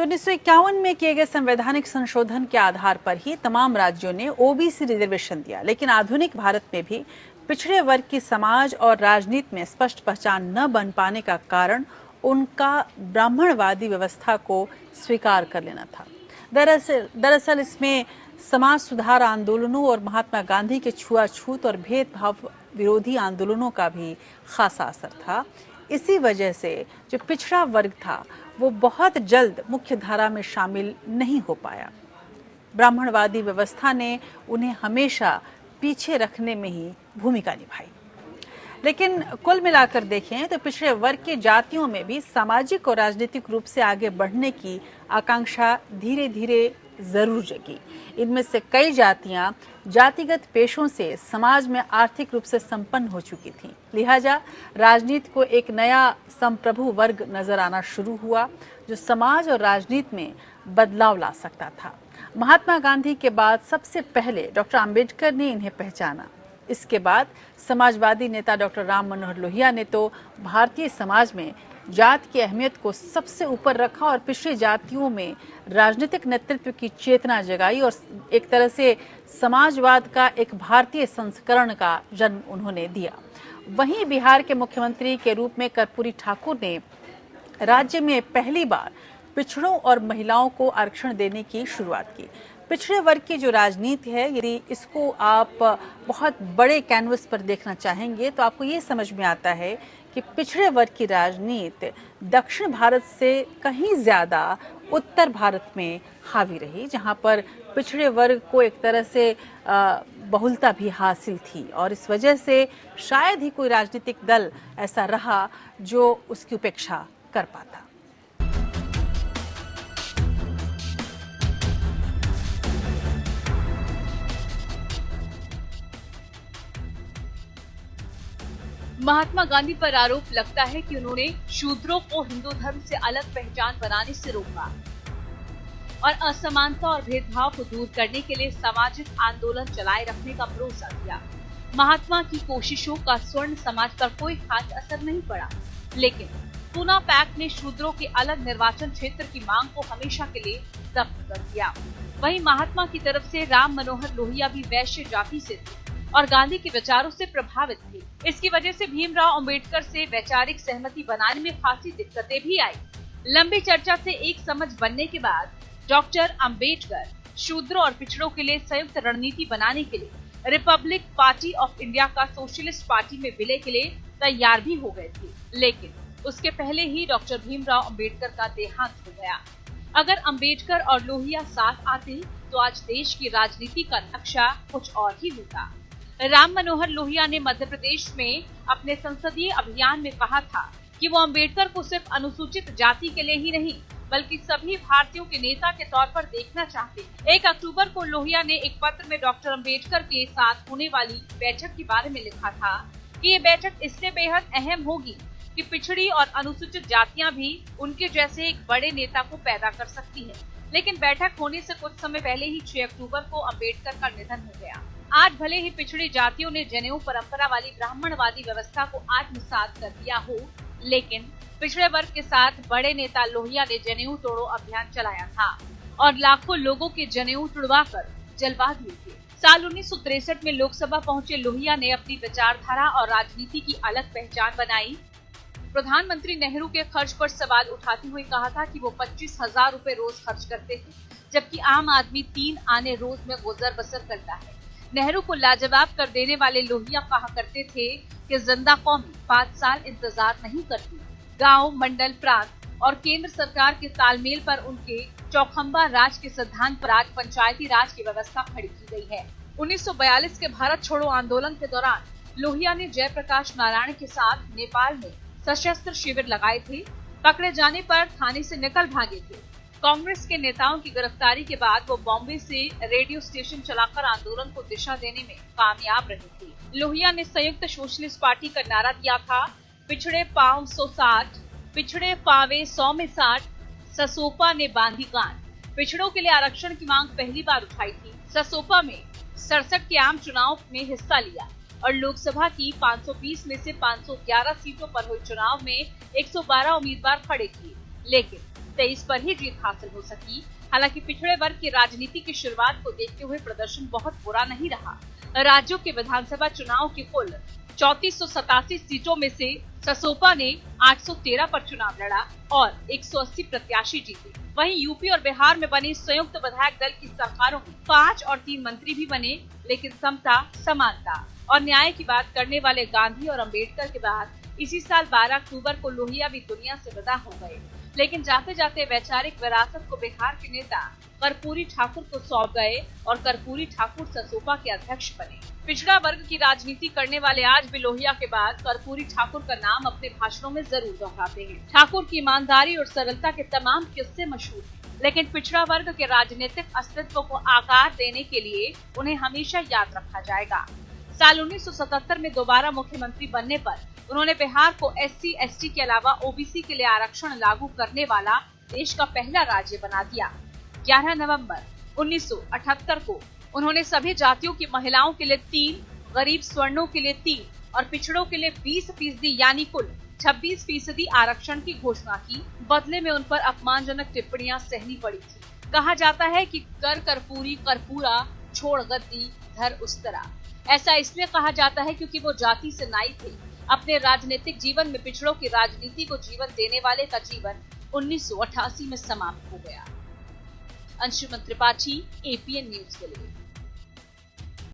तो 1951 में किए गए संवैधानिक संशोधन के आधार पर ही तमाम राज्यों ने ओबीसी रिजर्वेशन दिया, लेकिन आधुनिक भारत में भी पिछड़े वर्ग की समाज और राजनीति में स्पष्ट पहचान न बन पाने का कारण उनका ब्राह्मणवादी व्यवस्था को स्वीकार कर लेना था। दरअसल इसमें समाज सुधार आंदोलनों और महात्मा गांधी के छुआछूत और भेदभाव विरोधी आंदोलनों का भी खासा असर था। इसी वजह से जो पिछड़ा वर्ग था वो बहुत जल्द मुख्य धारा में शामिल नहीं हो पाया। ब्राह्मणवादी व्यवस्था ने उन्हें हमेशा पीछे रखने में ही भूमिका निभाई। लेकिन कुल मिलाकर देखें तो पिछड़े वर्ग की जातियों में भी सामाजिक और राजनीतिक रूप से आगे बढ़ने की आकांक्षा धीरे धीरे जरूर जगी। इनमें से कई जातियां जातिगत पेशों से समाज में आर्थिक रूप से संपन्न हो चुकी थीं। लिहाजा राजनीति को एक नया संप्रभु वर्ग नजर आना शुरू हुआ जो समाज और राजनीति में बदलाव ला सकता था। महात्मा गांधी के बाद सबसे पहले डॉक्टर अंबेडकर ने इन्हें पहचाना। इसके बाद समाजवादी नेता डॉक्टर राम मनोहर लोहिया ने तो भारतीय समाज में जात की अहमियत को सबसे ऊपर रखा और पिछड़ी जातियों में राजनीतिक नेतृत्व की चेतना जगाई और एक तरह से समाजवाद का एक भारतीय संस्करण का जन्म उन्होंने दिया। वहीं बिहार के मुख्यमंत्री के रूप में कर्पूरी ठाकुर ने राज्य में पहली बार पिछड़ों और महिलाओं को आरक्षण देने की शुरुआत की। पिछड़े वर्ग की जो राजनीति है, यदि इसको आप बहुत बड़े कैनवस पर देखना चाहेंगे तो आपको ये समझ में आता है कि पिछड़े वर्ग की राजनीति दक्षिण भारत से कहीं ज़्यादा उत्तर भारत में हावी रही, जहां पर पिछड़े वर्ग को एक तरह से बहुलता भी हासिल थी और इस वजह से शायद ही कोई राजनीतिक दल ऐसा रहा जो उसकी उपेक्षा कर पाता। महात्मा गांधी पर आरोप लगता है कि उन्होंने शूद्रों को हिंदू धर्म से अलग पहचान बनाने से रोका और असमानता और भेदभाव को दूर करने के लिए सामाजिक आंदोलन चलाए रखने का भरोसा दिया। महात्मा की कोशिशों का स्वर्ण समाज पर कोई खास असर नहीं पड़ा, लेकिन पूना पैक्ट ने शूद्रों के अलग निर्वाचन क्षेत्र की मांग को हमेशा के लिए जब्त कर दिया। वहीं महात्मा की तरफ से राम मनोहर लोहिया भी वैश्य जाति से थे और गांधी के विचारों से प्रभावित थे। इसकी वजह से भीमराव अंबेडकर से वैचारिक सहमति बनाने में खासी दिक्कतें भी आई। लंबी चर्चा से एक समझ बनने के बाद डॉक्टर अंबेडकर शूद्रों और पिछड़ों के लिए संयुक्त रणनीति बनाने के लिए रिपब्लिक पार्टी ऑफ इंडिया का सोशलिस्ट पार्टी में विलय के लिए तैयार भी हो गए थे, लेकिन उसके पहले ही डॉक्टर भीमराव अंबेडकर का देहांत हो गया। अगर अंबेडकर और लोहिया साथ आते तो आज देश की राजनीति का नक्शा कुछ और ही होता। राम मनोहर लोहिया ने मध्य प्रदेश में अपने संसदीय अभियान में कहा था कि वो अंबेडकर को सिर्फ अनुसूचित जाति के लिए ही नहीं बल्कि सभी भारतीयों के नेता के तौर पर देखना चाहते। 1 अक्टूबर को लोहिया ने एक पत्र में डॉक्टर अंबेडकर के साथ होने वाली बैठक के बारे में लिखा था कि ये बैठक इसलिए बेहद अहम होगी कि पिछड़ी और अनुसूचित जातियां भी उनके जैसे एक बड़े नेता को पैदा कर सकती है। लेकिन बैठक होने से कुछ समय पहले ही 6 अक्टूबर को अंबेडकर का निधन हो गया। आज भले ही पिछड़ी जातियों ने जनेऊ परंपरा वाली ब्राह्मणवादी व्यवस्था को आत्मसात कर दिया हो, लेकिन पिछड़े वर्ग के साथ बड़े नेता लोहिया ने जनेऊ तोड़ो अभियान चलाया था और लाखों लोगों के जनेऊ तुड़वाकर जलवा दिए थे। साल 1963 में लोकसभा पहुंचे लोहिया ने अपनी विचारधारा और राजनीति की अलग पहचान बनाई। प्रधानमंत्री नेहरू के खर्च पर सवाल उठाते हुए कहा था कि वो 25,000 रूपए रोज खर्च करते थे, जबकि आम आदमी 3 आने रोज में गुजर बसर करता है। नेहरू को लाजवाब कर देने वाले लोहिया कहा करते थे कि जिंदा कौम 5 साल इंतजार नहीं करती। गांव, मंडल, प्रांत और केंद्र सरकार के तालमेल पर उनके चौखंबा राज के सिद्धांत पर आज पंचायती राज की व्यवस्था खड़ी की गई है। 1942 के भारत छोड़ो आंदोलन के दौरान लोहिया ने जयप्रकाश नारायण के साथ नेपाल में सशस्त्र शिविर लगाए थे। पकड़े जाने पर थाने से निकल भागे थे। कांग्रेस के नेताओं की गिरफ्तारी के बाद वो बॉम्बे से रेडियो स्टेशन चलाकर आंदोलन को दिशा देने में कामयाब रहे थे। लोहिया ने संयुक्त सोशलिस्ट पार्टी का नारा दिया था, पिछड़े पांव 160, पिछड़े पावे 100 में 60, ससोपा ने बांधी गान। पिछड़ों के लिए आरक्षण की मांग पहली बार उठाई थी। ससोपा में 67 के आम चुनाव में हिस्सा लिया और लोकसभा की 520 में से 511 सीटों पर हुए चुनाव में 112 उम्मीदवार खड़े किए, लेकिन 23 पर ही जीत हासिल हो सकी। हालांकि पिछड़े वर्ग की राजनीति की शुरुआत को देखते हुए प्रदर्शन बहुत बुरा नहीं रहा। राज्यों के विधानसभा चुनाव की कुल 3487 सीटों में से ससोपा ने 813 पर चुनाव लड़ा और 180 प्रत्याशी जीते। वहीं यूपी और बिहार में बनी संयुक्त विधायक दल की सरकारों में 5 और 3 मंत्री भी बने, लेकिन समता, समानता और न्याय की बात करने वाले गांधी और अंबेडकर के बाद इसी साल 12 अक्टूबर को लोहिया भी दुनिया से विदा हो गए। लेकिन जाते जाते वैचारिक विरासत को बिहार के नेता कर्पूरी ठाकुर को सौंप गए और कर्पूरी ठाकुर ससोपा के अध्यक्ष बने। पिछड़ा वर्ग की राजनीति करने वाले आज भी लोहिया के बाद कर्पूरी ठाकुर का नाम अपने भाषणों में जरूर दोहराते हैं। ठाकुर की ईमानदारी और सरलता के तमाम किस्से मशहूर हैं, लेकिन पिछड़ा वर्ग के राजनीतिक अस्तित्व को आकार देने के लिए उन्हें हमेशा याद रखा जाएगा। साल 1977 में दोबारा मुख्यमंत्री बनने पर उन्होंने बिहार को SC/ST के अलावा OBC के लिए आरक्षण लागू करने वाला देश का पहला राज्य बना दिया। 11 नवंबर 1978 को उन्होंने सभी जातियों की महिलाओं के लिए 3, गरीब स्वर्णों के लिए 3 और पिछड़ों के लिए 20% यानी कुल 26% आरक्षण की घोषणा की। बदले में उन पर अपमानजनक टिप्पणियां सहनी पड़ी थी। कहा जाता है कि कर कर्पूरी कर्पूरा, छोड़ गद्दी धर उस्तरा। ऐसा इसलिए कहा जाता है क्योंकि वो जाति से नाई थे। अपने राजनीतिक जीवन में पिछड़ों की राजनीति को जीवन देने वाले का जीवन 1988 में समाप्त हो गया। अंशुमन त्रिपाठी, APN न्यूज के लिए।